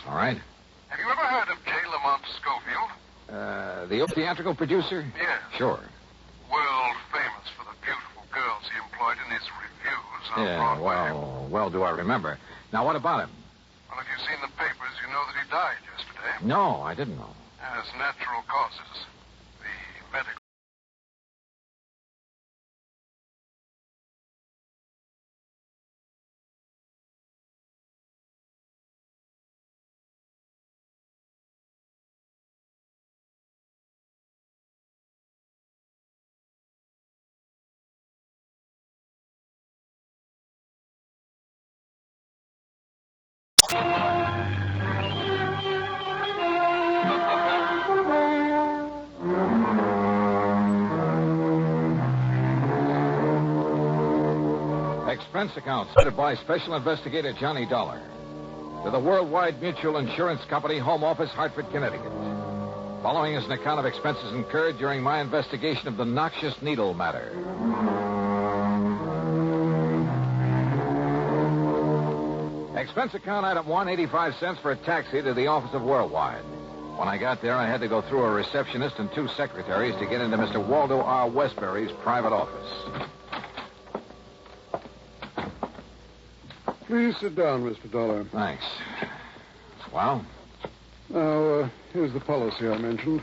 All right. Have you ever heard of J. Lamont Schofield? The theatrical producer? Yeah. Sure. World famous for the beautiful girls he employed in his reviews on Broadway. Well, do I remember. Now, what about him? Well, if you've seen the papers, you know that he died yesterday. No, I didn't know. As natural causes. The medical... Expense account submitted by Special Investigator Johnny Dollar to the Worldwide Mutual Insurance Company, Home Office, Hartford, Connecticut. Following is an account of expenses incurred during my investigation of the Noxious needle matter. Expense account item 1, 85 cents for a taxi to the office of Worldwide. When I got there, I had to go through a receptionist and 2 secretaries to get into Mr. Waldo R. Westbury's private office. Please sit down, Mr. Dollar. Thanks. Well? Now, here's the policy I mentioned.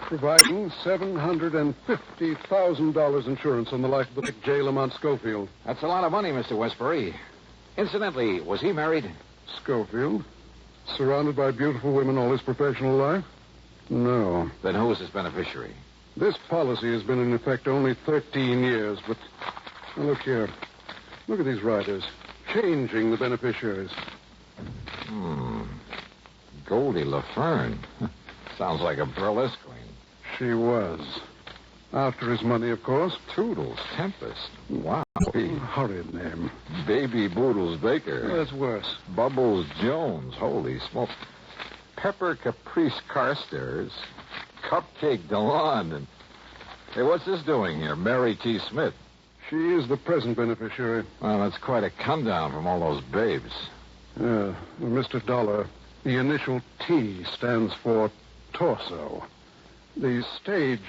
Providing $750,000 insurance on the life of the J. Lamont Schofield. That's a lot of money, Mr. Westbury. Incidentally, was he married? Schofield? Surrounded by beautiful women all his professional life? No. Then who was his beneficiary? This policy has been in effect only 13 years, but... Now, look here. Look at these riders. Changing the beneficiaries. Goldie LaFern. Sounds like a burlesque queen. She was. After his money, of course. Toodles Tempest. Wow. Horrid name. Baby Boodles Baker. That's worse. Bubbles Jones. Holy smoke. Pepper Caprice Carstairs. Cupcake DeLon. And... Hey, what's this doing here? Mary T. Smith. She is the present beneficiary. Well, that's quite a come down from all those babes. Yeah. Mr. Dollar, the initial T stands for torso. The stage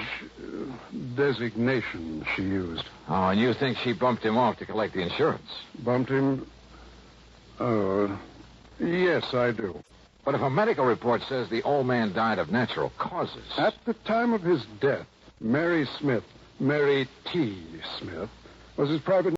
designation she used. Oh, and you think she bumped him off to collect the insurance? Bumped him? Oh, yes, I do. But if a medical report says the old man died of natural causes... At the time of his death, Mary Smith, Mary T. Smith, was his private